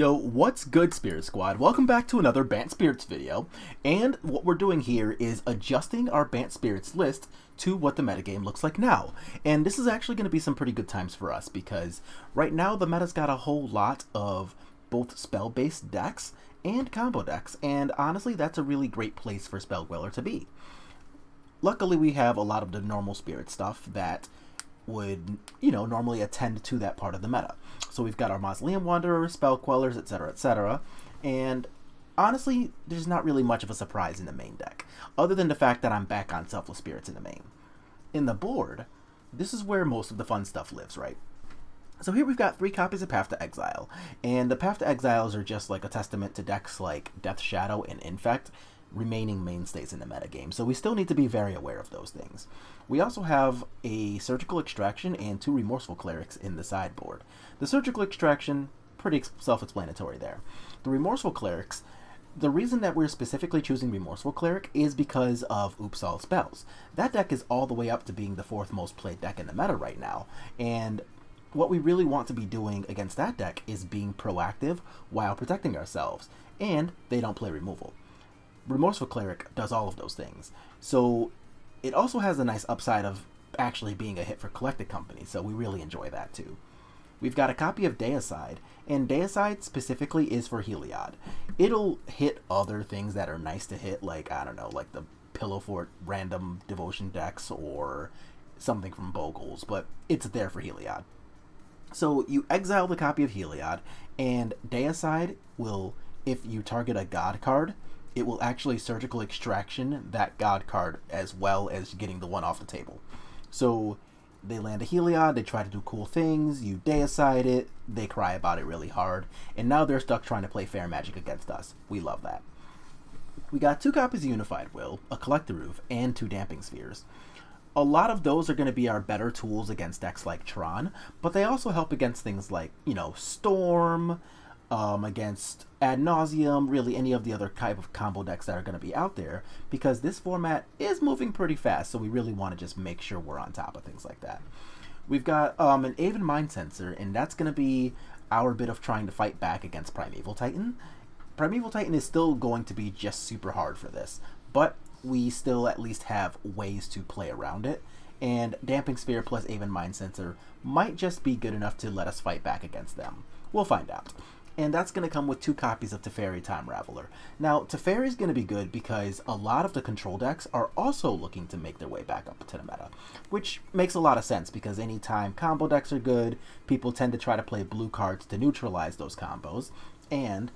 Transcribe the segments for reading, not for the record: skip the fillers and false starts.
Yo, what's good, Spirit Squad? Welcome back to another Bant Spirits video, and what we're doing here is adjusting our Bant Spirits list to what the metagame looks like now. And this is actually going to be some pretty good times for us, because right now the meta's got a whole lot of both spell-based decks and combo decks, and honestly that's a really great place for Spell Queller to be. Luckily we have a lot of the normal spirit stuff that would, normally attend to that part of the meta. So we've got our Mausoleum Wanderers, Spell Quellers, etc., etc. And honestly, there's not really much of a surprise in the main deck, other than the fact that I'm back on Selfless Spirits in the main. In the board, this is where most of the fun stuff lives, right? So here we've got 3 copies of Path to Exile, and the Path to Exiles are just like a testament to decks like Death Shadow and Infect, remaining mainstays in the metagame, so we still need to be very aware of those things. We also have a Surgical Extraction and 2 Remorseful Clerics in the sideboard. The Surgical Extraction, pretty self-explanatory there. The Remorseful Clerics, the reason that we're specifically choosing Remorseful Cleric is because of Oops All Spells. That deck is all the way up to being the 4th most played deck in the meta right now, and what we really want to be doing against that deck is being proactive while protecting ourselves, and they don't play removal. Remorseful Cleric does all of those things. So it also has a nice upside of actually being a hit for Collected Company, so we really enjoy that too. We've got a copy of Deicide, and Deicide specifically is for Heliod. It'll hit other things that are nice to hit, like, I don't know, like the Pillow Fort random devotion decks or something from Bogles, but it's there for Heliod. So you exile the copy of Heliod, and Deicide will, if you target a God card, it will actually Surgical Extraction that God card as well as getting the one off the table. So they land a Heliod, they try to do cool things, you Deicide it, they cry about it really hard, and now they're stuck trying to play fair magic against us. We love that. We got 2 copies of Unified Will, a Collector Roof, and 2 Damping Spheres. A lot of those are going to be our better tools against decks like Tron, but they also help against things like, Storm, against Ad Nauseam, really any of the other type of combo decks that are going to be out there, because this format is moving pretty fast, so we really want to just make sure we're on top of things like that. We've got an Aven Mind Sensor, and that's going to be our bit of trying to fight back against Primeval Titan. Primeval Titan is still going to be just super hard for this, but we still at least have ways to play around it, and Damping Sphere plus Aven Mind Sensor might just be good enough to let us fight back against them. We'll find out. And that's going to come with 2 copies of Teferi Time Raveler. Now, Teferi is going to be good because a lot of the control decks are also looking to make their way back up to the meta, which makes a lot of sense because anytime combo decks are good, people tend to try to play blue cards to neutralize those combos, and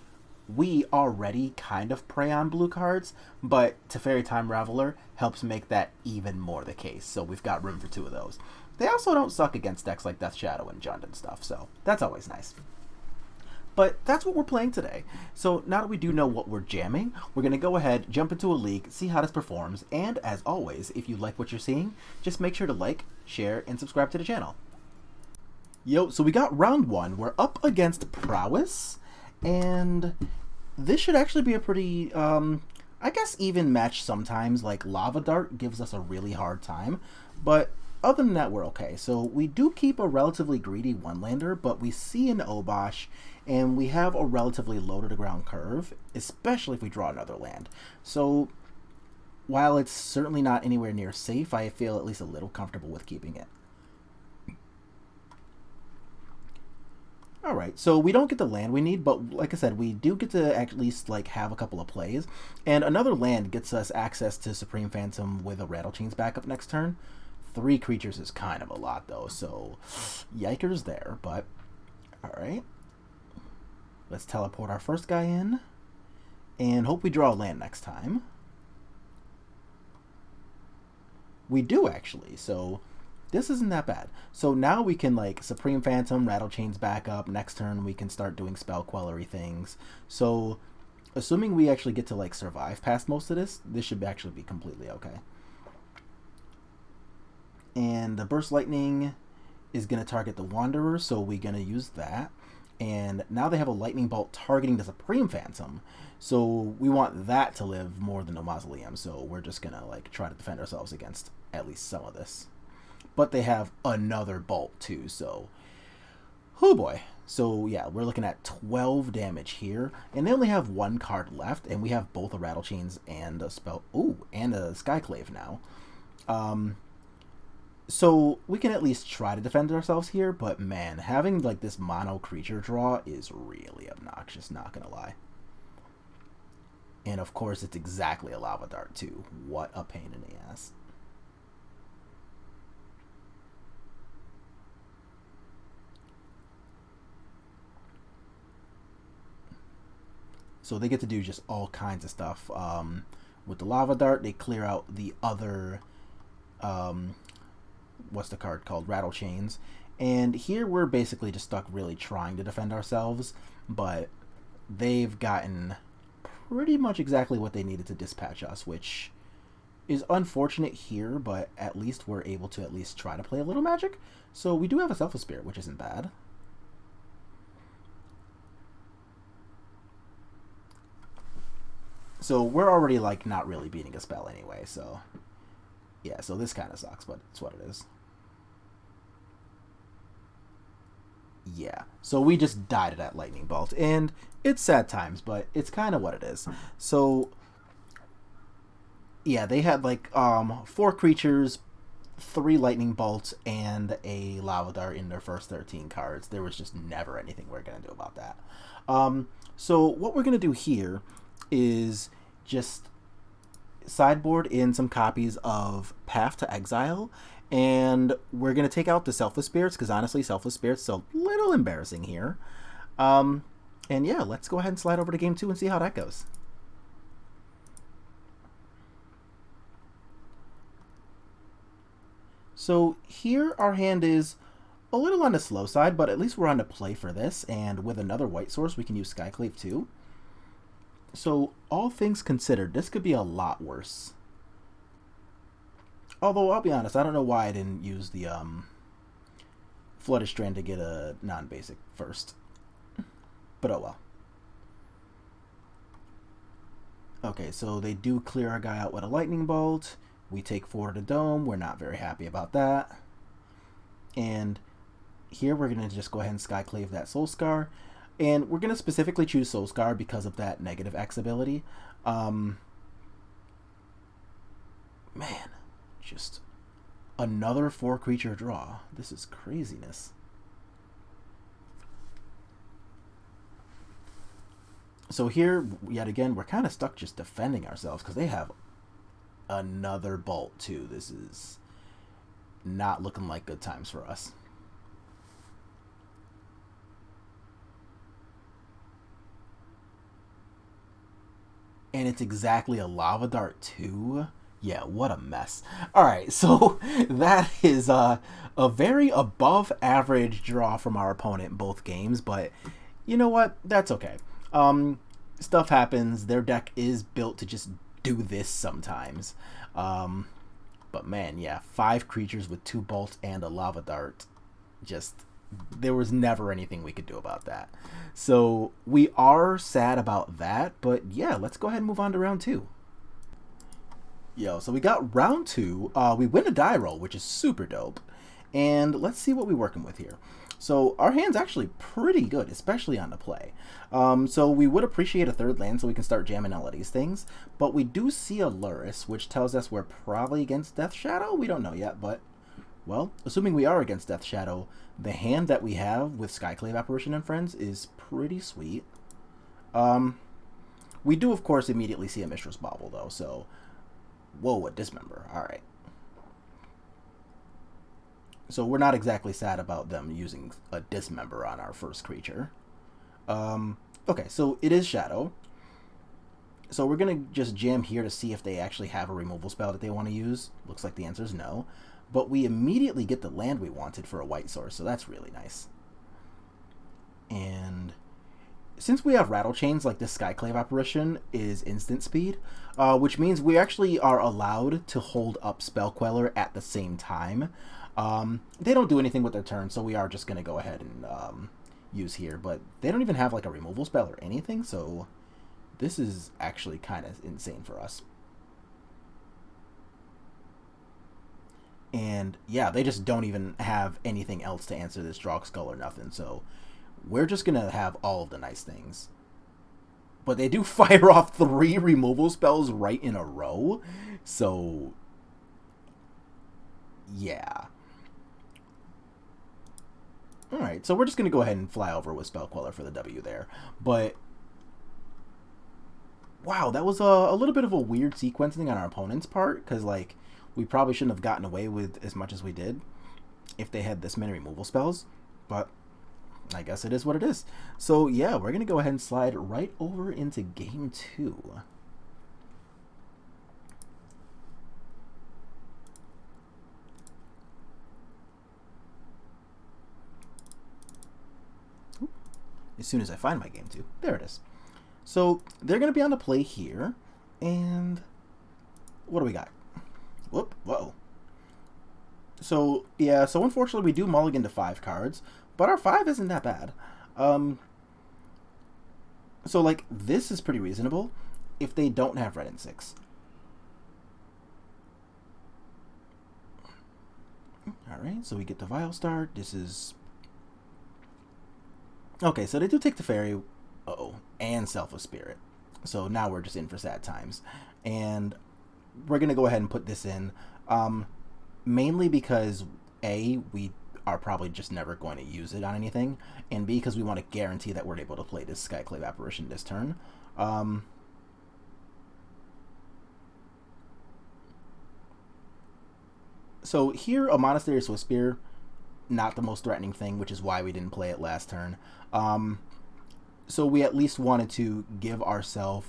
we already kind of prey on blue cards, but Teferi Time Raveler helps make that even more the case, so we've got room for 2 of those. They also don't suck against decks like Death Shadow and Jund and stuff, so that's always nice. But that's what we're playing today. So now that we do know what we're jamming, we're going to go ahead, jump into a league, see how this performs, and as always, if you like what you're seeing, just make sure to like, share, and subscribe to the channel. Yo, so we got round 1. We're up against Prowess, and this should actually be a pretty, I guess even match sometimes. Like Lava Dart gives us a really hard time, but other than that, we're okay. So we do keep a relatively greedy one-lander, but we see an Obosh, and we have a relatively low-to-the-ground curve, especially if we draw another land. So while it's certainly not anywhere near safe, I feel at least a little comfortable with keeping it. Alright, so we don't get the land we need, but like I said, we do get to at least have a couple of plays, and another land gets us access to Supreme Phantom with a Rattlechain's backup next turn. 3 creatures is kind of a lot though, so yikers there, but alright. Let's teleport our first guy in, and hope we draw a land next time. We do actually, so this isn't that bad. So now we can Supreme Phantom, Rattlechain's backup, next turn we can start doing Spell Quellery things. So assuming we actually get to survive past most of this, this should actually be completely okay. And the Burst Lightning is going to target the Wanderer, so we're going to use that. And now they have a Lightning Bolt targeting the Supreme Phantom, so we want that to live more than a Mausoleum, so we're just going to try to defend ourselves against at least some of this. But they have another Bolt too, so oh boy, So yeah, we're looking at 12 damage here, and they only have one card left, and we have both a Rattle Chains and a spell. Ooh, and a Skyclave now. So we can at least try to defend ourselves here, but man, having like this mono creature draw is really obnoxious, not gonna lie. And of course, it's exactly a Lava Dart too. What a pain in the ass. So they get to do just all kinds of stuff. With the Lava Dart, they clear out the other, what's the card called? Rattle Chains. And here we're basically just stuck really trying to defend ourselves, but they've gotten pretty much exactly what they needed to dispatch us, which is unfortunate here, but at least we're able to at least try to play a little Magic. So we do have a Selfless Spirit, which isn't bad. So we're already, like, not really beating a spell anyway, so... Yeah, so this kind of sucks, but it's what it is. Yeah, so we just died to that Lightning Bolt, and it's sad times, but it's kind of what it is. So, yeah, they had, like, 4 creatures, 3 Lightning Bolts, and a Lava Dart in their first 13 cards. There was just never anything we're going to do about that. So what we're going to do here is just sideboard in some copies of Path to Exile, and we're going to take out the Selfless Spirits, because honestly, Selfless Spirits is a little embarrassing here. And yeah, let's go ahead and slide over to game 2 and see how that goes. So here our hand is a little on the slow side, but at least we're on the play for this, and with another white source, we can use Skyclave too. So, all things considered, this could be a lot worse. Although, I'll be honest, I don't know why I didn't use the Flooded Strand to get a non-basic first. But oh well. Okay, so they do clear our guy out with a Lightning Bolt. We take 4 to the Dome. We're not very happy about that. And here we're going to just go ahead and Skyclave that Soul Scar. And we're going to specifically choose Soul Scar because of that negative X ability. Man, just another 4 creature draw. This is craziness. So here, yet again, we're kind of stuck just defending ourselves because they have another Bolt too. This is not looking like good times for us. And it's exactly a Lava Dart too. Yeah, what a mess. Alright, so that is a very above average draw from our opponent in both games, but you know what? That's okay. Stuff happens. Their deck is built to just do this sometimes. But man, yeah, 5 creatures with 2 bolts and a Lava Dart. Just, there was never anything we could do about that. So we are sad about that, but yeah, let's go ahead and move on to round 2. Yo, so we got round 2. We win a die roll, which is super dope. And let's see what we're working with here. So our hand's actually pretty good, especially on the play. So we would appreciate a 3rd land so we can start jamming all of these things. But we do see a Lurrus, which tells us we're probably against Death Shadow. We don't know yet, but, well, assuming we are against Death Shadow, the hand that we have with Skyclave Apparition and Friends is pretty sweet. We do, of course, immediately see a Mishra's Bauble, though, so... Whoa, a Dismember. Alright. So we're not exactly sad about them using a Dismember on our first creature. Okay, so it is Shadow. So we're going to just jam here to see if they actually have a removal spell that they want to use. Looks like the answer is no. But we immediately get the land we wanted for a white source, so that's really nice. And since we have Rattle Chains, like this Skyclave Apparition is instant speed, which means we actually are allowed to hold up Spell Queller at the same time. They don't do anything with their turn, so we are just going to go ahead and use here. But they don't even have like a removal spell or anything, so this is actually kind of insane for us. And yeah, they just don't even have anything else to answer this Draw Skull or nothing, so we're just going to have all of the nice things. But they do fire off 3 removal spells right in a row. So, yeah. Alright, so we're just going to go ahead and fly over with Spell Queller for the W there. But, wow, that was a little bit of a weird sequencing on our opponent's part. Because, like, we probably shouldn't have gotten away with as much as we did if they had this many removal spells. But I guess it is what it is. So, yeah, we're going to go ahead and slide right over into Game 2. As soon as I find my Game 2. There it is. So, they're going to be on the play here. And what do we got? Whoop, whoa. So, yeah, so unfortunately we do mulligan to 5 cards. But our 5 isn't that bad. So, like, this is pretty reasonable if they don't have red and 6. Alright, so we get the Vile Star. This is... Okay, so they do take the Fairy. Uh-oh. And Selfless Spirit. So now we're just in for sad times. And we're going to go ahead and put this in. Mainly because, A, we are probably just never going to use it on anything, and B, because we want to guarantee that we're able to play this Skyclave Apparition this turn. So here, a Monastery Swift Spear, not the most threatening thing, which is why we didn't play it last turn. So we at least wanted to give ourselves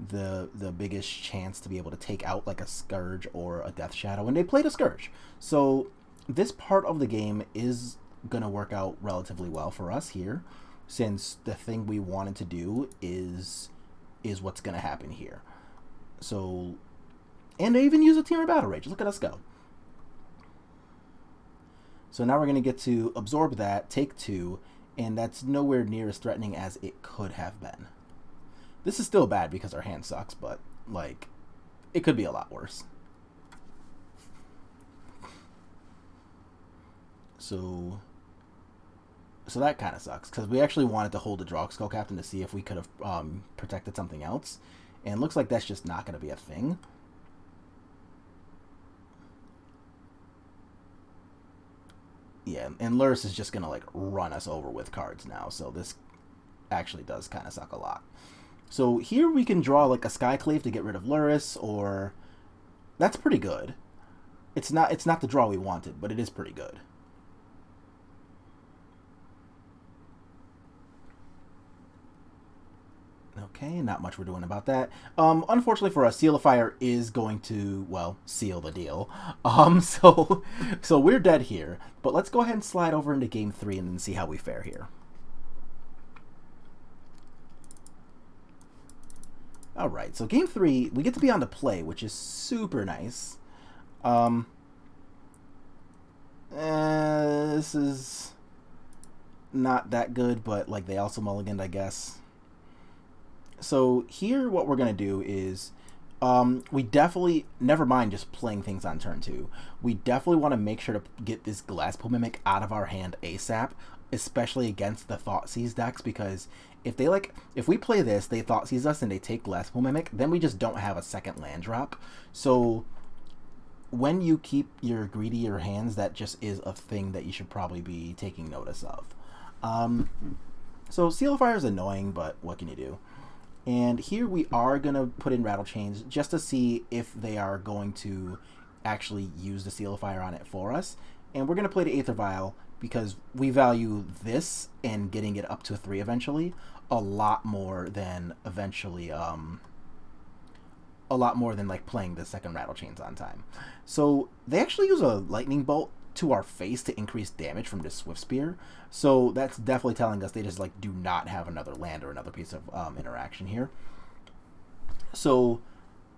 the biggest chance to be able to take out like a Scourge or a Death Shadow, and they played a Scourge. So this part of the game is going to work out relatively well for us here, since the thing we wanted to do is what's going to happen here. So, and they even use a Temur Battle Rage. Look at us go. So now we're going to get to absorb that, take 2, and that's nowhere near as threatening as it could have been. This is still bad because our hand sucks, but, like, it could be a lot worse. So that kind of sucks, because we actually wanted to hold the Draw Skull Captain to see if we could have protected something else, and it looks like that's just not going to be a thing. Yeah, and Lurrus is just going to, like, run us over with cards now, so this actually does kind of suck a lot. So here we can draw, like, a Skyclave to get rid of Lurrus, or... That's pretty good. It's not the draw we wanted, but it is pretty good. Okay, not much we're doing about that. Unfortunately for us, Seal of Fire is going to, well, seal the deal. So we're dead here. But let's go ahead and slide over into Game 3 and then see how we fare here. Alright, so Game 3, we get to be on the play, which is super nice. This is not that good, but, like, they also mulliganed, I guess. So here what we're going to do is we definitely, never mind just playing things on turn 2, we definitely want to make sure to get this Glasspool Mimic out of our hand ASAP, especially against the Thoughtseize decks, because if we play this, they Thoughtseize us and they take Glasspool Mimic, then we just don't have a second land drop. So when you keep your greedier hands, that just is a thing that you should probably be taking notice of. So Seal of Fire is annoying, but what can you do? And here we are going to put in Rattle Chains just to see if they are going to actually use the Seal of Fire on it for us. And we're going to play the Aether Vial because we value this and getting it up to 3 eventually a lot more than like playing the second Rattle Chains on time. So they actually use a Lightning Bolt to our face to increase damage from this Swift Spear. So that's definitely telling us they just like do not have another land or another piece of interaction here. So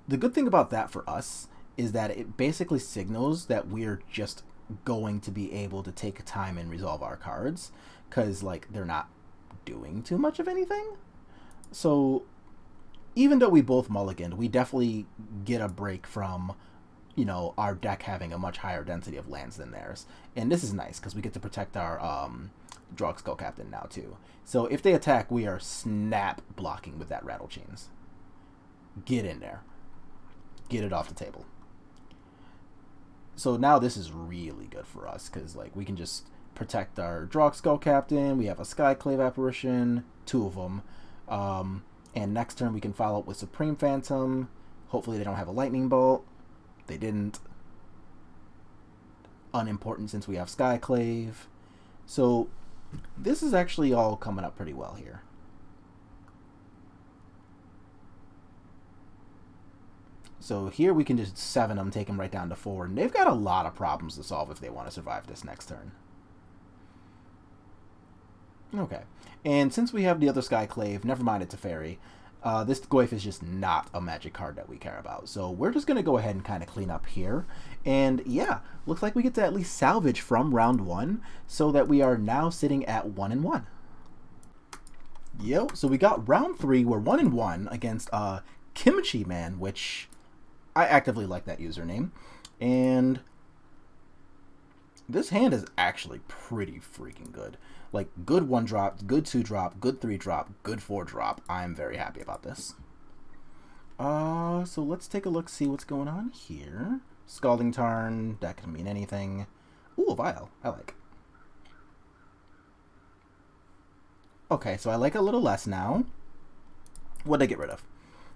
the good thing about that for us is that it basically signals that we're just going to be able to take time and resolve our cards, because like they're not doing too much of anything. So even though we both mulliganed, we definitely get a break from, you know, our deck having a much higher density of lands than theirs. And this is nice because we get to protect our Drog Skull Captain now too. So if they attack, we are snap blocking with that Rattle Chains. Get in there. Get it off the table. So now this is really good for us, because like we can just protect our Drog Skull Captain. We have a Skyclave Apparition, 2 of them. And next turn we can follow up with Supreme Phantom. Hopefully they don't have a Lightning Bolt. They didn't. Unimportant since we have Skyclave. So this is actually all coming up pretty well here. So here we can just 7 them, take them right down to 4. And they've got a lot of problems to solve if they want to survive this next turn. Okay. And since we have the other Skyclave, never mind it's a fairy, this Goyf is just not a magic card that we care about. So we're just going to go ahead and kind of clean up here. And yeah, looks like we get to at least salvage from round 1, so that we are now sitting at 1-1. Yo, so we got round 3, we're 1-1 against Kimchi Man, which I actively like that username. And this hand is actually pretty freaking good. Like, good 1-drop, good 2-drop, good 3-drop, good 4-drop. I'm very happy about this. So let's take a look, see what's going on here. Scalding Tarn, that can mean anything. Ooh, a Vial, I like. Okay, so I like a little less now. What'd they get rid of?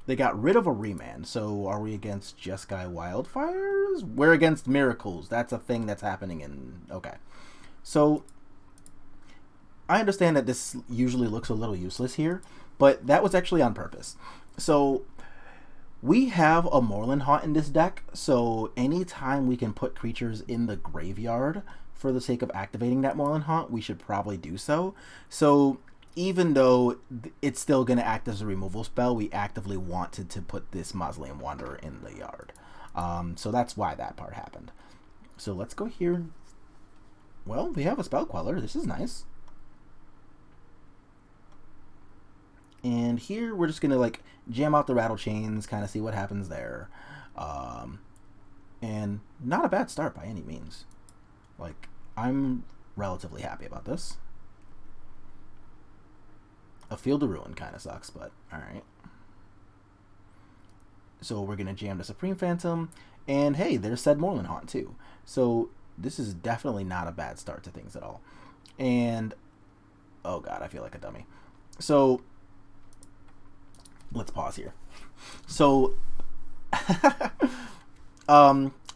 They got rid of a Remand. So are we against Jeskai Wildfires? We're against Miracles. That's a thing that's happening in... Okay. So I understand that this usually looks a little useless here, but that was actually on purpose. So we have a Moorland Haunt in this deck, so anytime we can put creatures in the graveyard for the sake of activating that Moorland Haunt, we should probably do so. So even though it's still going to act as a removal spell, we actively wanted to put this Mausoleum Wanderer in the yard. So that's why that part happened. So let's go here. Well, we have a Spell Queller. This is nice. And here we're just going to like jam out the Rattle Chains, kind of see what happens there. And not a bad start by any means. Like, I'm relatively happy about this. A Field of Ruin kind of sucks, but alright. So we're going to jam the Supreme Phantom. And hey, there's said Moorland Haunt too. So this is definitely not a bad start to things at all. And, oh god, I feel like a dummy. So let's pause here. So,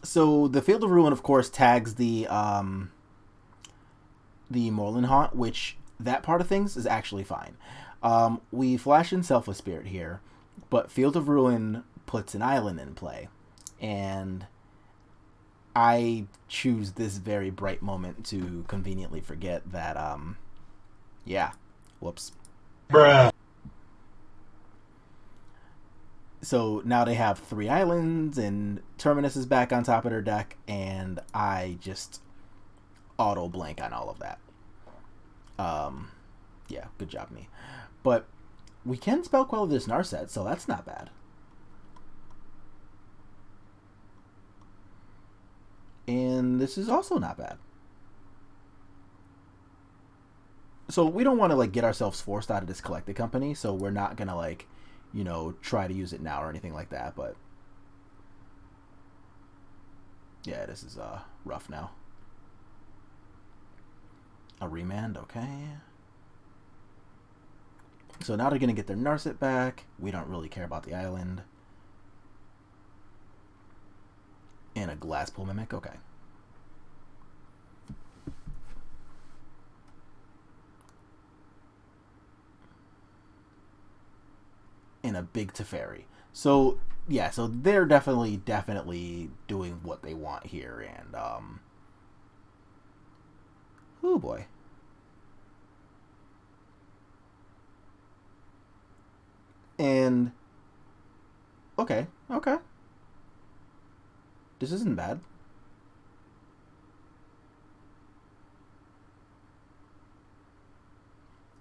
so the Field of Ruin, of course, tags the Moorland Haunt, which that part of things is actually fine. We flash in Selfless Spirit here, but Field of Ruin puts an island in play, and I choose this very bright moment to conveniently forget that, yeah, whoops. Bruh. So now they have 3 islands, and Terminus is back on top of their deck, and I just auto blank on all of that. Yeah, good job, me. But we can Spell Queller this Narset, so that's not bad. And this is also not bad. So we don't want to like get ourselves forced out of this collected company, so we're not gonna like, you know, try to use it now or anything like that, but yeah, this is rough now. A Remand, okay. So now they're gonna get their Narset back. We don't really care about the island. And a Glasspool Mimic, okay. And a big Teferi. So yeah, so they're definitely doing what they want here, and oh boy. And okay. This isn't bad.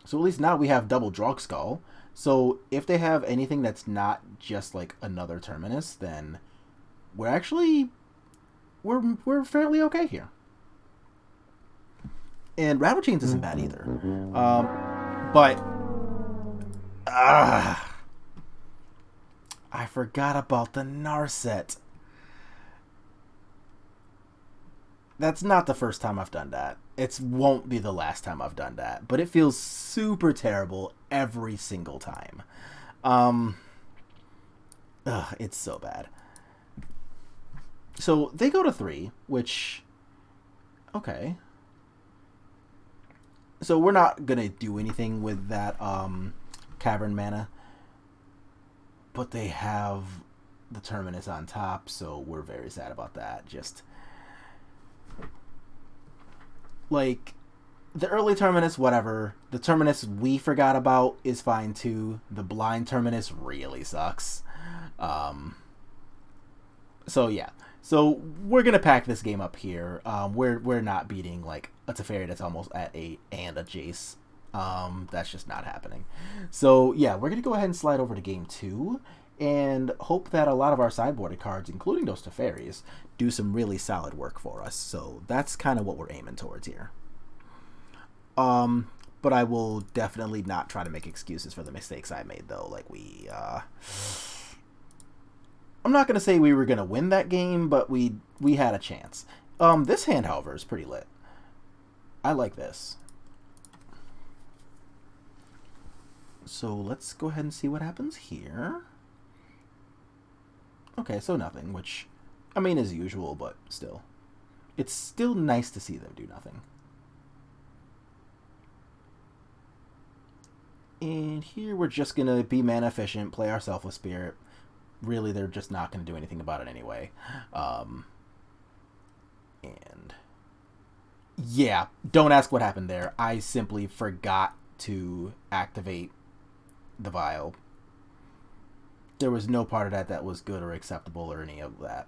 So at least now we have double Drog Skull. So if they have anything that's not just like another Terminus, then we're actually we're fairly okay here. And Rattle Chains isn't bad either. But I forgot about the Narset. That's not the first time I've done that. It won't be the last time I've done that. But it feels super terrible every single time. It's so bad. So they go to 3, which... Okay. So we're not going to do anything with that Cavern mana. But they have the Terminus on top, so we're very sad about that. Just... Like, the early Terminus, whatever. The Terminus we forgot about is fine too. The blind Terminus really sucks. So yeah. So we're gonna pack this game up here. We're not beating like a Teferi that's almost at 8 and a Jace. That's just not happening. So yeah, we're gonna go ahead and slide over to game 2 and hope that a lot of our sideboarded cards, including those Teferis, do some really solid work for us. So that's kind of what we're aiming towards here. But I will definitely not try to make excuses for the mistakes I made, though. Like, I'm not going to say we were going to win that game, but we had a chance. This hand, however, is pretty lit. I like this. So let's go ahead and see what happens here. Okay, so nothing, which, I mean, is usual, but still. It's still nice to see them do nothing. And here we're just going to be mana efficient, play our Selfless Spirit. Really, they're just not going to do anything about it anyway. And yeah, don't ask what happened there. I simply forgot to activate the vial. There was no part of that was good or acceptable or any of that.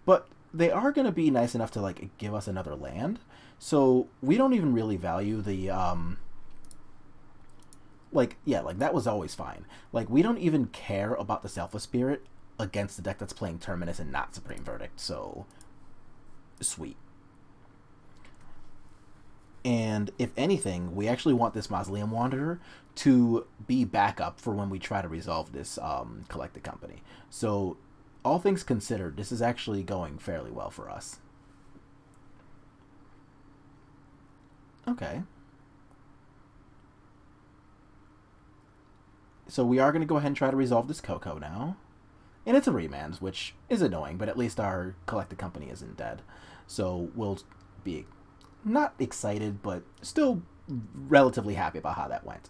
But they are going to be nice enough to like give us another land. So we don't even really value the... Like that was always fine. Like, we don't even care about the Selfless Spirit against the deck that's playing Terminus and not Supreme Verdict, so sweet. And if anything, we actually want this Mausoleum Wanderer to be backup for when we try to resolve this Collected Company. So, all things considered, this is actually going fairly well for us. Okay. So we are going to go ahead and try to resolve this Coco now. And it's a remands, which is annoying, but at least our Collected Company isn't dead. So we'll be not excited, but still relatively happy about how that went.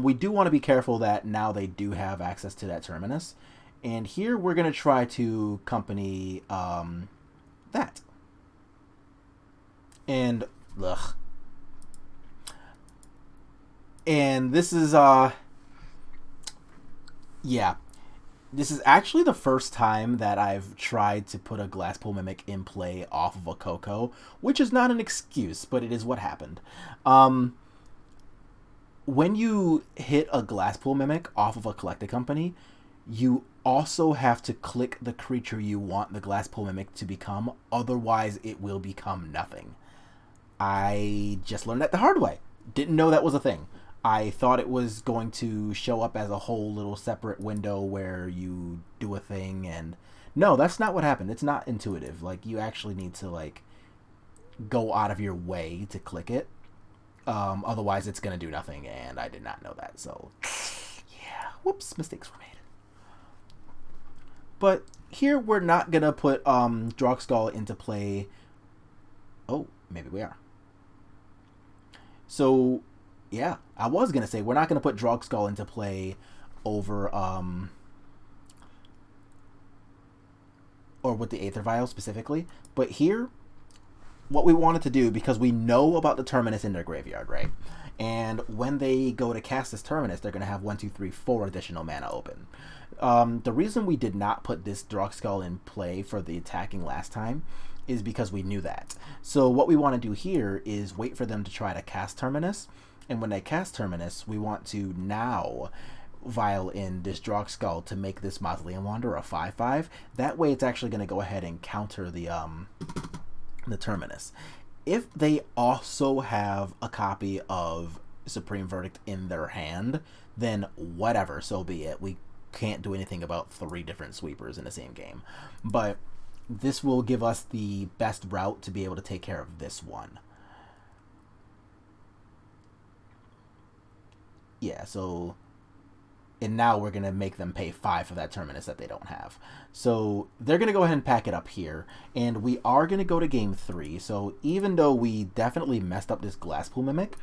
We do want to be careful that now they do have access to that Terminus. And here we're going to try to company that. And, ugh. And this is... Yeah, this is actually the first time that I've tried to put a Glasspool Mimic in play off of a Coco, which is not an excuse, but it is what happened. When you hit a Glasspool Mimic off of a Collected Company, you also have to click the creature you want the Glasspool Mimic to become, otherwise it will become nothing. I just learned that the hard way. Didn't know that was a thing. I thought it was going to show up as a whole little separate window where you do a thing, and no, that's not what happened. It's not intuitive. Like, you actually need to, like, go out of your way to click it. Otherwise, it's going to do nothing, and I did not know that, so yeah, whoops, mistakes were made. But here, we're not going to put Drogskull into play. Oh, maybe we are. So... yeah, I was going to say, we're not going to put Drogskull into play over, or with the Aether Vial specifically. But here, what we wanted to do, because we know about the Terminus in their graveyard, right? And when they go to cast this Terminus, they're going to have 1, 2, 3, 4 additional mana open. The reason we did not put this Drogskull in play for the attacking last time is because we knew that. So what we want to do here is wait for them to try to cast Terminus. And when they cast Terminus, we want to now vial in this Drogskull to make this Mausoleum Wanderer a 5/5. That way it's actually going to go ahead and counter the Terminus. if they also have a copy of Supreme Verdict in their hand, then whatever, so be it. We can't do anything about 3 different sweepers in the same game. But this will give us the best route to be able to take care of this one. Yeah, so... And now we're going to make them pay 5 for that Terminus that they don't have. So they're going to go ahead and pack it up here. And we are going to go to game 3. So even though we definitely messed up this Glasspool Mimic,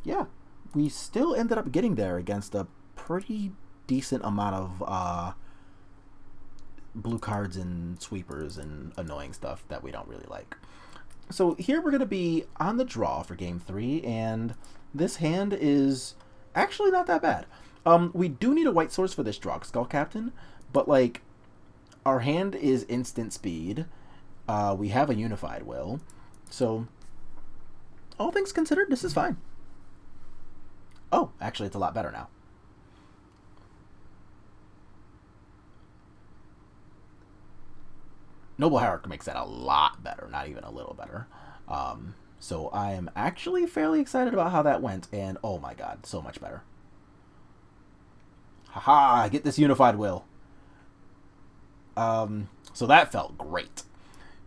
yeah, we still ended up getting there against a pretty decent amount of blue cards and sweepers and annoying stuff that we don't really like. So here we're going to be on the draw for game 3. And this hand is actually not that bad. We do need a white source for this Drog Skull Captain, but, like, our hand is instant speed. We have a Unified Will. So, all things considered, this is fine. Oh, actually, it's a lot better now. Noble Hierarch makes that a lot better, not even a little better. So I am actually fairly excited about how that went, and oh my god, so much better. Haha, get this Unified Will. So that felt great.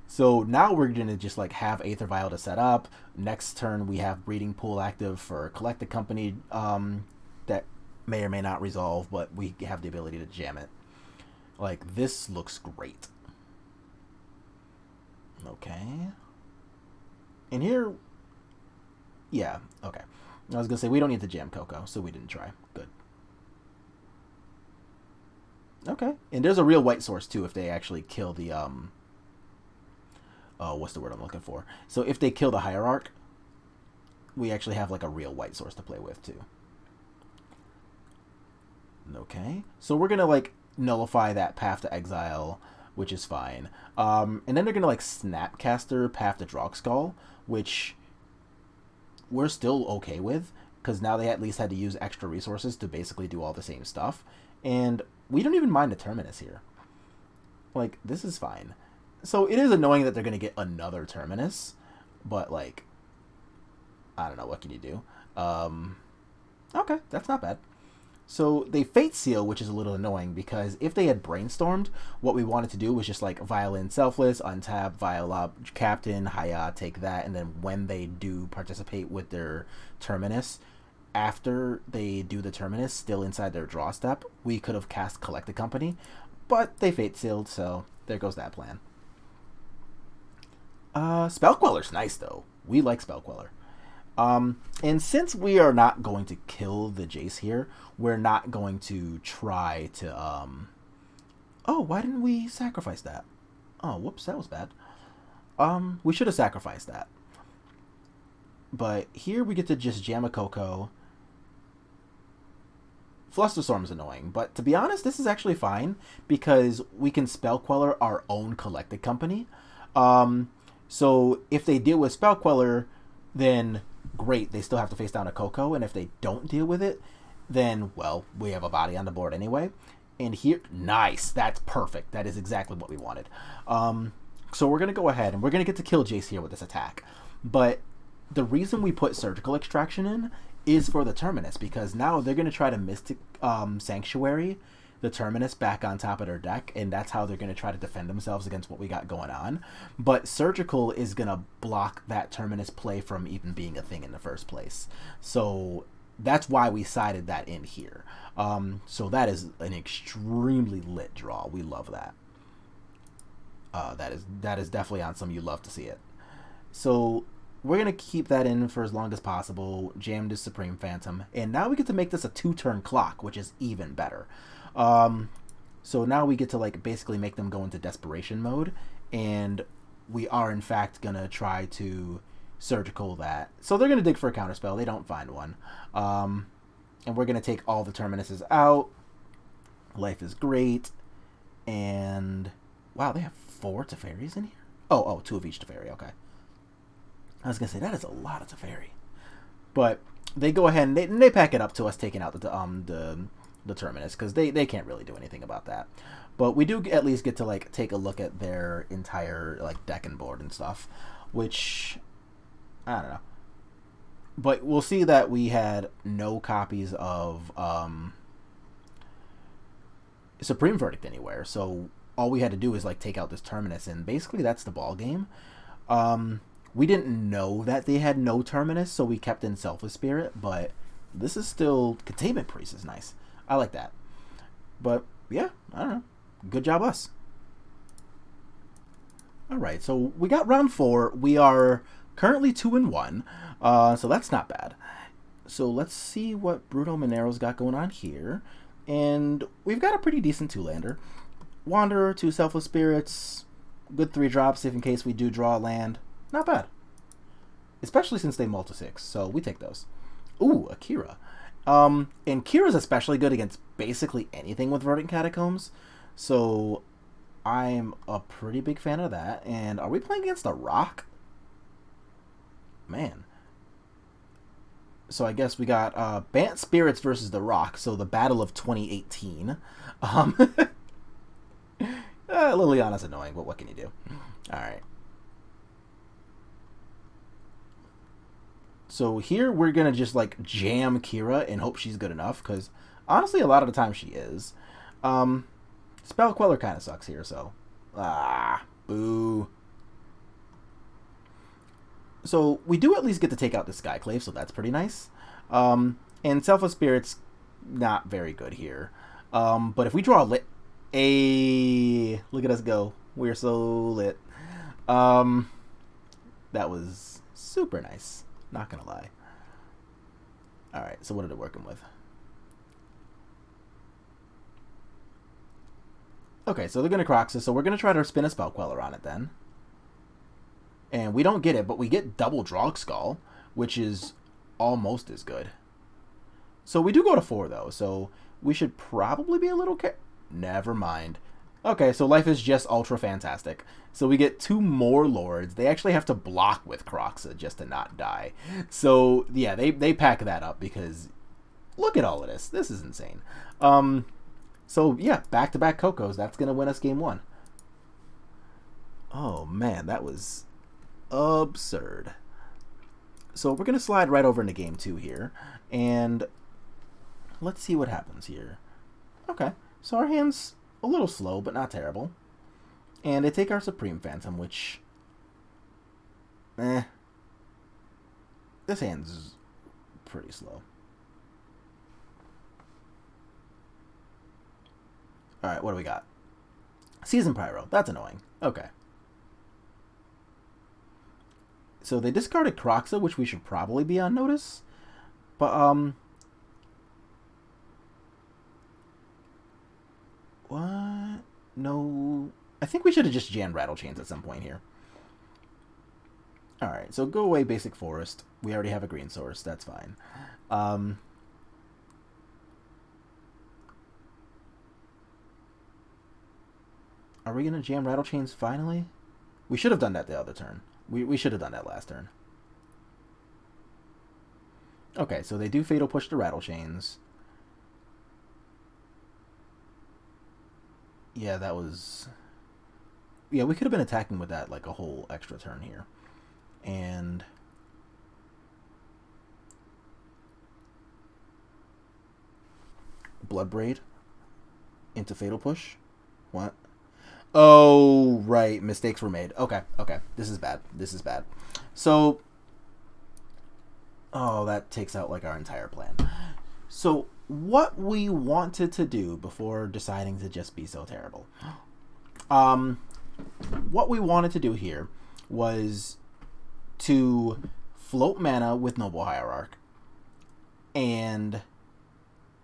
So now we're going to just like have Aether Vial to set up. Next turn we have Breeding Pool active for Collect the Company that may or may not resolve, but we have the ability to jam it. Like, this looks great. Okay. And here... Yeah, okay. I was going to say, we don't need to jam Coco, so we didn't try. Good. Okay. And there's a real white source, too, if they actually kill the... Oh, what's the word I'm looking for? So if they kill the Hierarch, we actually have, like, a real white source to play with, too. Okay. So we're going to, like, nullify that Path to Exile, which is fine. And then they're going to, like, Snapcaster Path to Drogskull, which we're still okay with, because now they at least had to use extra resources to basically do all the same stuff. And we don't even mind the Terminus here. Like, this is fine. So it is annoying that they're going to get another Terminus, but, like, I don't know, what can you do? Okay, that's not bad. So they Fate Seal, which is a little annoying, because if they had Brainstormed, what we wanted to do was just, like, Violin Selfless, untap, Viola Captain, Haya, take that, and then when they do participate with their Terminus, after they do the Terminus, still inside their draw step, we could have cast Collect the Company, but they Fate Sealed, so there goes that plan. Spellqueller's nice, though. We like Spellqueller. And since we are not going to kill the Jace here, we're not going to try to, Oh, why didn't we sacrifice that? Oh, whoops, that was bad. We should have sacrificed that. But here we get to just jam a Coco. Flusterstorm is annoying, but to be honest, this is actually fine, because we can Spellqueller our own Collected Company. So if they deal with Spellqueller, then great, they still have to face down a Coco, and if they don't deal with it, then, well, we have a body on the board anyway. And here, nice, that's perfect. That is exactly what we wanted. So we're going to go ahead, and we're going to get to kill Jace here with this attack. But the reason we put Surgical Extraction in is for the Terminus, because now they're going to try to Mystic Sanctuary the Terminus back on top of their deck, and that's how they're going to try to defend themselves against what we got going on. But Surgical is going to block that Terminus play from even being a thing in the first place. So that's why we sided that in here. So that is an extremely lit draw. We love that. That is definitely on some you love to see it. So we're going to keep that in for as long as possible. Jammed is Supreme Phantom. And now we get to make this a 2-turn clock, which is even better. So now we get to, like, basically make them go into desperation mode, and we are in fact gonna try to Surgical that. So they're gonna dig for a counterspell. They don't find one, and we're gonna take all the Terminuses out. Life is great, and wow, they have 4 Teferis in here. Oh, 2 of each Teferi. Okay, I was gonna say that is a lot of Teferi, but they go ahead and they pack it up to us taking out the Terminus, because they can't really do anything about that. But we do at least get to, like, take a look at their entire, like, deck and board and stuff, which I don't know. But we'll see that we had no copies of Supreme Verdict anywhere. So all we had to do is like take out this Terminus, and basically that's the ball game. We didn't know that they had no Terminus, so we kept in Selfless Spirit, but this is still... Containment Priest is nice. I like that. But, yeah, I don't know. Good job, us. Alright, so we got round 4. We are currently 2-1, so that's not bad. So let's see what Bruno Monero's got going on here. And we've got a pretty decent 2-lander. Wanderer, 2 Selfless Spirits, good 3 drops if in case we do draw a land. Not bad. Especially since they multi-6, so we take those. Ooh, a Kira. And Kira's especially good against basically anything with Verdant Catacombs, so I'm a pretty big fan of that. And are we playing against a Rock? Man. So I guess we got Bant Spirits versus the Rock, so the battle of 2018. Liliana's annoying, but what can you do? Alright. So here we're going to just like jam Kira and hope she's good enough, because honestly a lot of the time she is. Spell Queller kind of sucks here, so... boo. So we do at least get to take out the Skyclave, so that's pretty nice. And Selfless Spirit's not very good here. But if we draw lit... look at us go. We're so lit. That was super nice. Not gonna lie. Alright, so what are they working with? Okay, so they're gonna Croxus, so we're gonna try to spin a Spell Queller on it then. And we don't get it, but we get double Drog Skull, which is almost as good. So we do go to 4 though, so we should probably be a little never mind. Okay, so life is just ultra fantastic. So we get 2 more Lords. They actually have to block with Croxa just to not die. So, yeah, they pack that up because look at all of this. This is insane. So, yeah, back-to-back Cocos. That's going to win us game 1. Oh, man, that was absurd. So we're going to slide right over into game 2 here. And let's see what happens here. Okay, so our hand's a little slow, but not terrible. And they take our Supreme Phantom, which... This hand's pretty slow. Alright, what do we got? Season Pyro. That's annoying. Okay. So they discarded Croxa, which we should probably be on notice. But, what? No. I think we should have just jammed Rattle Chains at some point here. Alright, so go away, Basic Forest. We already have a green source. That's fine. Are we going to jam Rattle Chains finally? We should have done that the other turn. We should have done that last turn. Okay, so they do Fatal Push the Rattle Chains. Yeah, that was... Yeah, we could have been attacking with that like a whole extra turn here. And... Bloodbraid into Fatal Push? What? Oh, right. Mistakes were made. Okay, okay. This is bad. This is bad. So... Oh, that takes out like our entire plan. So... What we wanted to do before deciding to just be so terrible. What we wanted to do here was to float mana with Noble Hierarch and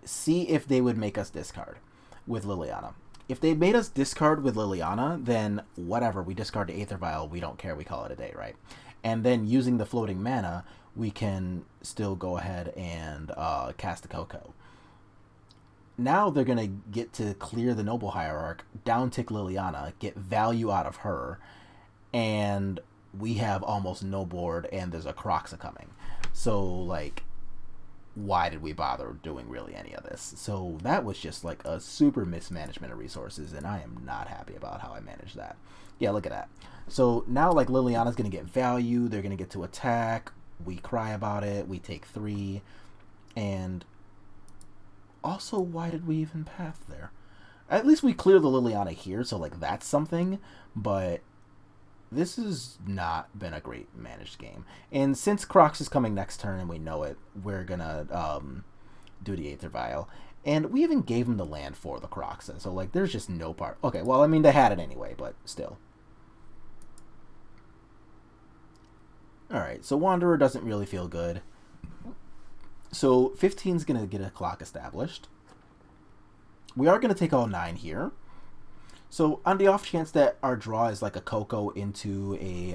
see if they would make us discard with Liliana. If they made us discard with Liliana, then whatever, we discard the Aether Vial, we don't care, we call it a day, right? And then using the floating mana, we can still go ahead and cast the Coco. Now they're going to get to clear the Noble Hierarch, down-tick Liliana, get value out of her, and we have almost no board, and there's a Croxa coming. So, like, why did we bother doing really any of this? So that was just like a super mismanagement of resources, and I am not happy about how I managed that. Yeah, look at that. So now like Liliana's going to get value, they're going to get to attack, we cry about it, we take 3, and also why did we even path there? At least we clear the Liliana here, so like that's something, but this has not been a great managed game. And since Crocs is coming next turn and we know it, we're gonna do the Aether Vial. And we even gave him the land for the Crocs, so like there's just no part. Okay, well I mean they had it anyway, but still. Alright, so Wanderer doesn't really feel good. So 15's gonna get a clock established. We are gonna take all 9 here. So on the off chance that our draw is like a Coco into a,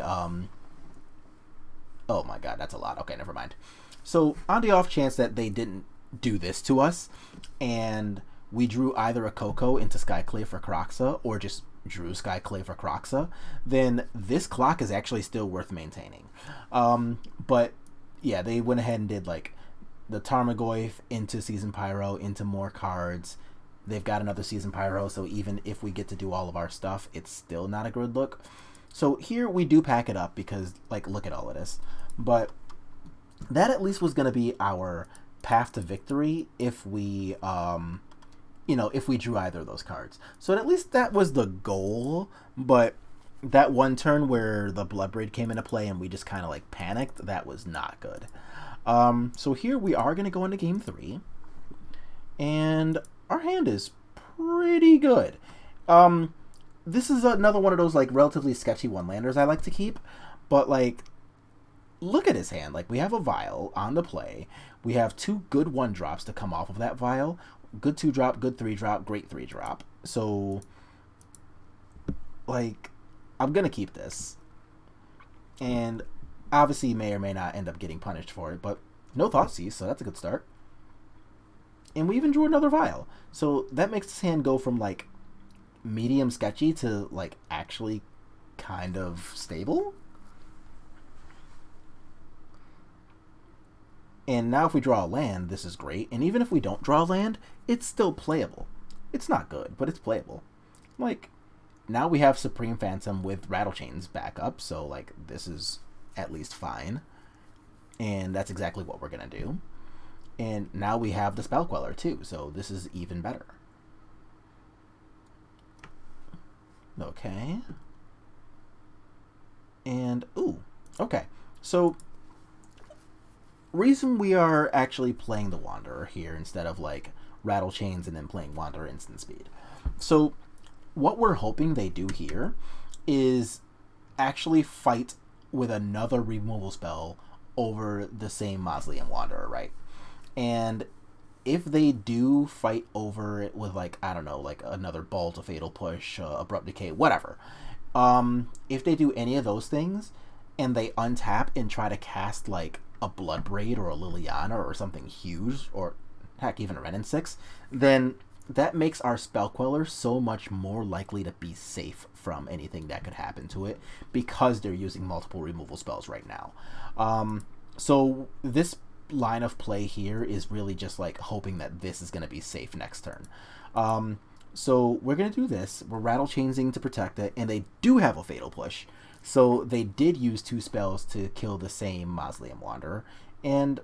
oh my god, that's a lot. Okay, never mind. So on the off chance that they didn't do this to us, and we drew either a Coco into Skyclave for Kroxa, or just drew Skyclave for Kroxa, then this clock is actually still worth maintaining. But yeah, they went ahead and did like the Tarmogoyf into Season Pyro, into more cards. They've got another Season Pyro, so even if we get to do all of our stuff, it's still not a good look. So here we do pack it up because, like, look at all of this. But that at least was going to be our path to victory if we, you know, if we drew either of those cards. So at least that was the goal, but that one turn where the Bloodbraid came into play and we just kind of, like, panicked, that was not good. So here we are going to go into Game 3, and our hand is pretty good. This is another one of those like relatively sketchy one-landers I like to keep, but like, look at his hand. Like, we have a Vial on the play. We have 2 good 1-drops to come off of that Vial. Good 2-drop, good 3-drop, great 3-drop. So, like, I'm gonna keep this. And obviously may or may not end up getting punished for it, but no Thoughtseize, so that's a good start. And we even drew another Vial. So that makes this hand go from, like, medium sketchy to, like, actually kind of stable. And now if we draw a land, this is great. And even if we don't draw a land, it's still playable. It's not good, but it's playable. Like, now we have Supreme Phantom with Rattlechains back up, so, like, this is at least fine. And that's exactly what we're going to do. And now we have the Spell Queller too, so this is even better. Okay. And, ooh, okay. So, reason we are actually playing the Wanderer here instead of, like, Rattlechains and then playing Wanderer instant speed. So, what we're hoping they do here is actually fight with another removal spell over the same Mausoleum Wanderer, right? And if they do fight over it with, like, I don't know, like another Bolt, a Fatal Push, Abrupt Decay, whatever. If they do any of those things and they untap and try to cast, like, a Bloodbraid or a Liliana or something huge, or heck, even a Renin 6, then that makes our Spell Queller so much more likely to be safe from anything that could happen to it because they're using multiple removal spells right now. So this line of play here is really just like hoping that this is going to be safe next turn. So we're going to do this. We're Rattlechaining to protect it, and they do have a Fatal Push. So they did use 2 spells to kill the same Mausoleum Wanderer, and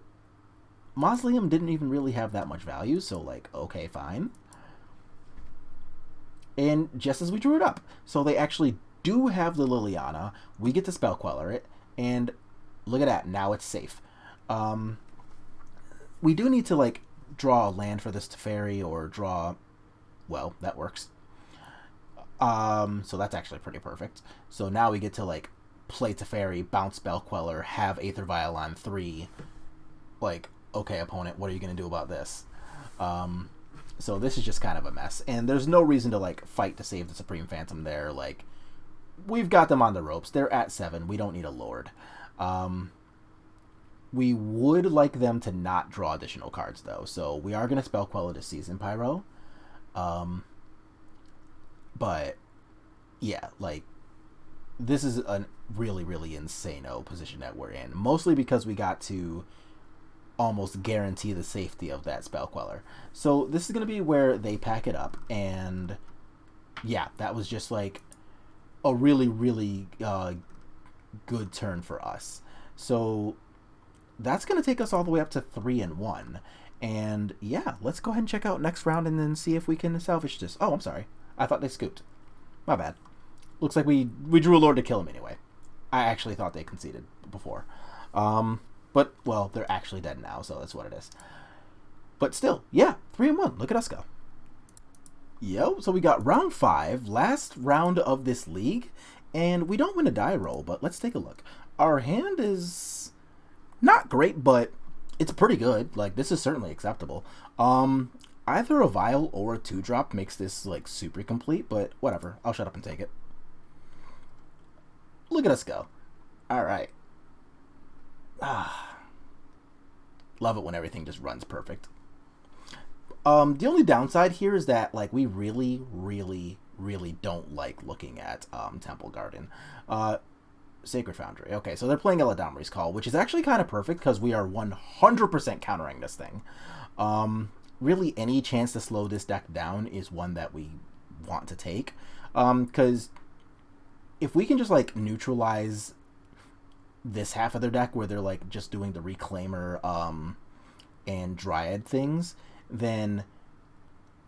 Mausoleum didn't even really have that much value, so like, okay, fine. And just as we drew it up, so they actually do have the Liliana, we get to Spell Queller it, and look at that, now it's safe. We do need to, like, draw a land for this Teferi, or draw, well, that works. So that's actually pretty perfect. So now we get to, like, play Teferi, bounce Spell Queller, have Aether Vial on 3. Like, okay, opponent, what are you going to do about this? So this is just kind of a mess. And there's no reason to, like, fight to save the Supreme Phantom there. Like, we've got them on the ropes. They're at 7. We don't need a Lord. We would like them to not draw additional cards, though. So we are going to Spell Queller to Season Pyro. But, yeah, like, this is a really, really insane-o position that we're in. Mostly because we got to almost guarantee the safety of that spell queller. So this is going to be where they pack it up, and yeah, that was just like a really, really good turn for us. So that's going to take us all the way up to 3-1. And yeah, let's go ahead and check out next round and then see if we can salvage this. Oh, I'm sorry. I thought they scooped. My bad. Looks like we drew a lord to kill him anyway. I actually thought they conceded before. But, well, they're actually dead now, so that's what it is. But still, yeah, 3-1. Look at us go. Yo, so we got round 5, last round of this league, and we don't win a die roll, but let's take a look. Our hand is not great, but it's pretty good. Like, this is certainly acceptable. Either a vial or a 2-drop makes this, like, super complete, but whatever. I'll shut up and take it. Look at us go. Alright. Love it when everything just runs perfect. The only downside here is that, like, we really, really, really don't like looking at Temple Garden. Sacred Foundry. Okay, so they're playing Eladamri's Call, which is actually kind of perfect because we are 100% countering this thing. Really, any chance to slow this deck down is one that we want to take. Because if we can just, like, neutralize this half of their deck where they're, like, just doing the Reclaimer and Dryad things, then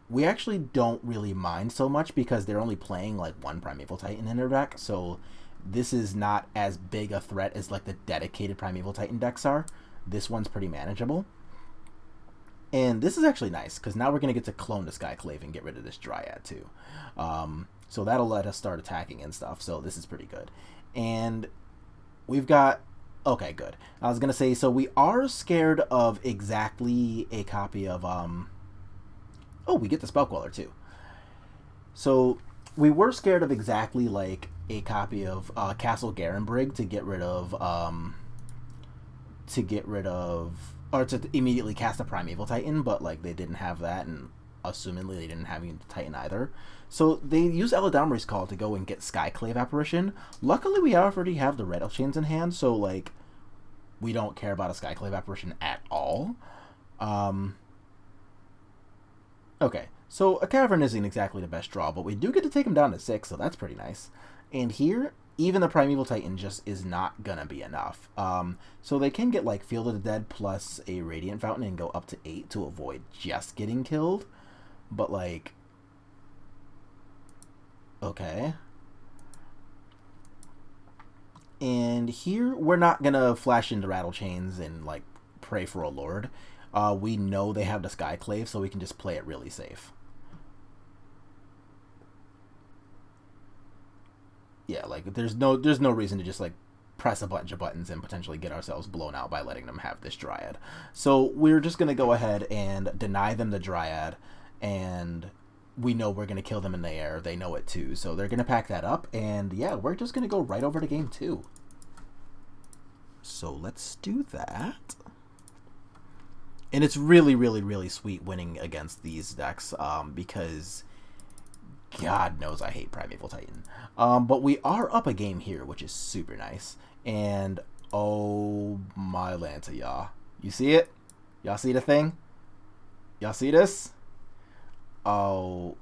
we actually don't really mind so much because they're only playing, like, one Primeval Titan in their deck, so this is not as big a threat as, like, the dedicated Primeval Titan decks are. This one's pretty manageable. And this is actually nice, because now we're going to get to clone the Skyclave and get rid of this Dryad, too. So that'll let us start attacking and stuff, so this is pretty good. And we've got... Okay, good. I was going to say, so we are scared of exactly a copy of... Oh, we get the Spell Queller, too. So we were scared of exactly, like, a copy of Castle Garenbrig to get rid of... or to immediately cast a Primeval Titan, but, like, they didn't have that, and assumingly they didn't have a Titan either. So they use Eladamri's Call to go and get Skyclave Apparition. Luckily, we already have the Red Elf Chains in hand, so, like, we don't care about a Skyclave Apparition at all. Okay, so a Cavern isn't exactly the best draw, but we do get to take him down to 6, so that's pretty nice. And here, even the Primeval Titan just is not gonna be enough. So they can get, like, Field of the Dead plus a Radiant Fountain and go up to 8 to avoid just getting killed. But, like... Okay. And here, we're not gonna flash into Rattle Chains and, like, pray for a Lord. We know they have the Skyclave, so we can just play it really safe. Yeah, like, there's no reason to just, like, press a bunch of buttons and potentially get ourselves blown out by letting them have this Dryad. So we're just going to go ahead and deny them the Dryad, and we know we're going to kill them in the air. They know it too, so they're going to pack that up, and yeah, we're just going to go right over to game 2. So let's do that. And it's really, really, really sweet winning against these decks, because God knows I hate Primeval Titan. But we are up a game here, which is super nice. And oh my Lanta, y'all. You see it? Y'all see the thing? Y'all see this? Oh,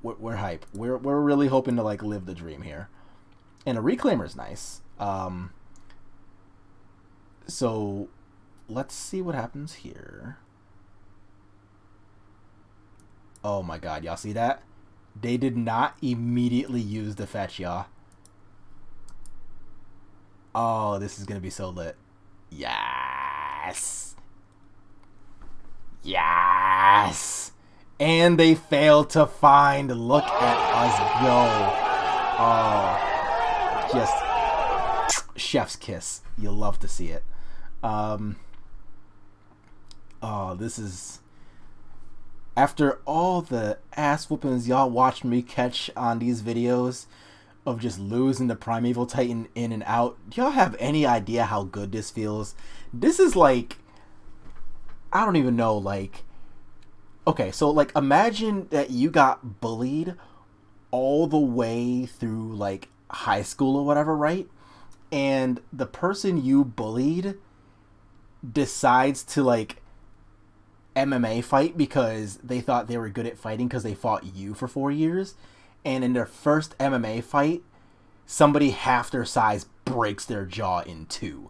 we're hype. We're really hoping to, like, live the dream here. And a Reclaimer is nice. So let's see what happens here. Oh my God, y'all see that? They did not immediately use the fetch, y'all. Oh, this is going to be so lit. Yes! Yes! And they failed to find. Look at us go. Oh, just chef's kiss. You'll love to see it. Oh, this is... After all the ass whoopings y'all watched me catch on these videos of just losing the Primeval Titan in and out, do y'all have any idea how good this feels? This is like... I don't even know, like... Okay, so, like, imagine that you got bullied all the way through, like, high school or whatever, right? And the person you bullied decides to, like, MMA fight because they thought they were good at fighting because they fought you for 4 years, and in their first MMA fight, somebody half their size breaks their jaw in two.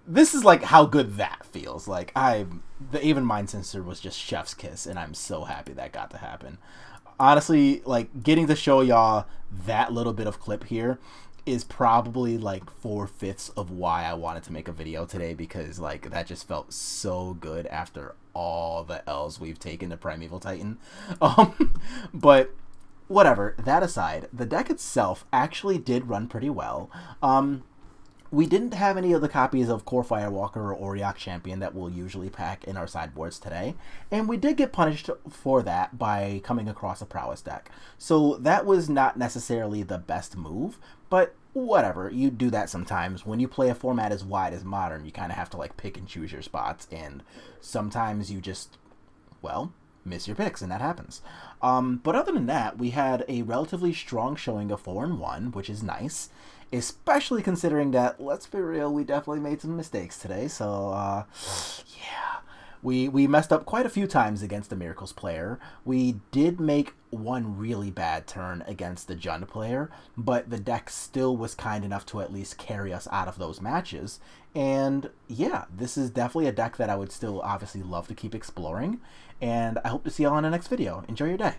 This is like how good that feels. Like, the Even Mind Sensor was just chef's kiss, and I'm so happy that got to happen. Honestly, like, getting to show y'all that little bit of clip here is probably like 4/5 of why I wanted to make a video today, because like that just felt so good after all the L's we've taken to Primeval Titan. But whatever, that aside, the deck itself actually did run pretty well. We didn't have any of the copies of Core Firewalker or Auriok Champion that we'll usually pack in our sideboards today, and we did get punished for that by coming across a Prowess deck. So that was not necessarily the best move, but whatever, you do that sometimes. When you play a format as wide as Modern, you kind of have to like pick and choose your spots, and sometimes you just, well, miss your picks, and that happens. But other than that, we had a relatively strong showing of 4-1, which is nice, especially considering that, let's be real, we definitely made some mistakes today. So, yeah, we messed up quite a few times against the Miracles player. We did make one really bad turn against the Jund player, but the deck still was kind enough to at least carry us out of those matches. And yeah, this is definitely a deck that I would still obviously love to keep exploring, and I hope to see y'all in the next video. Enjoy your day.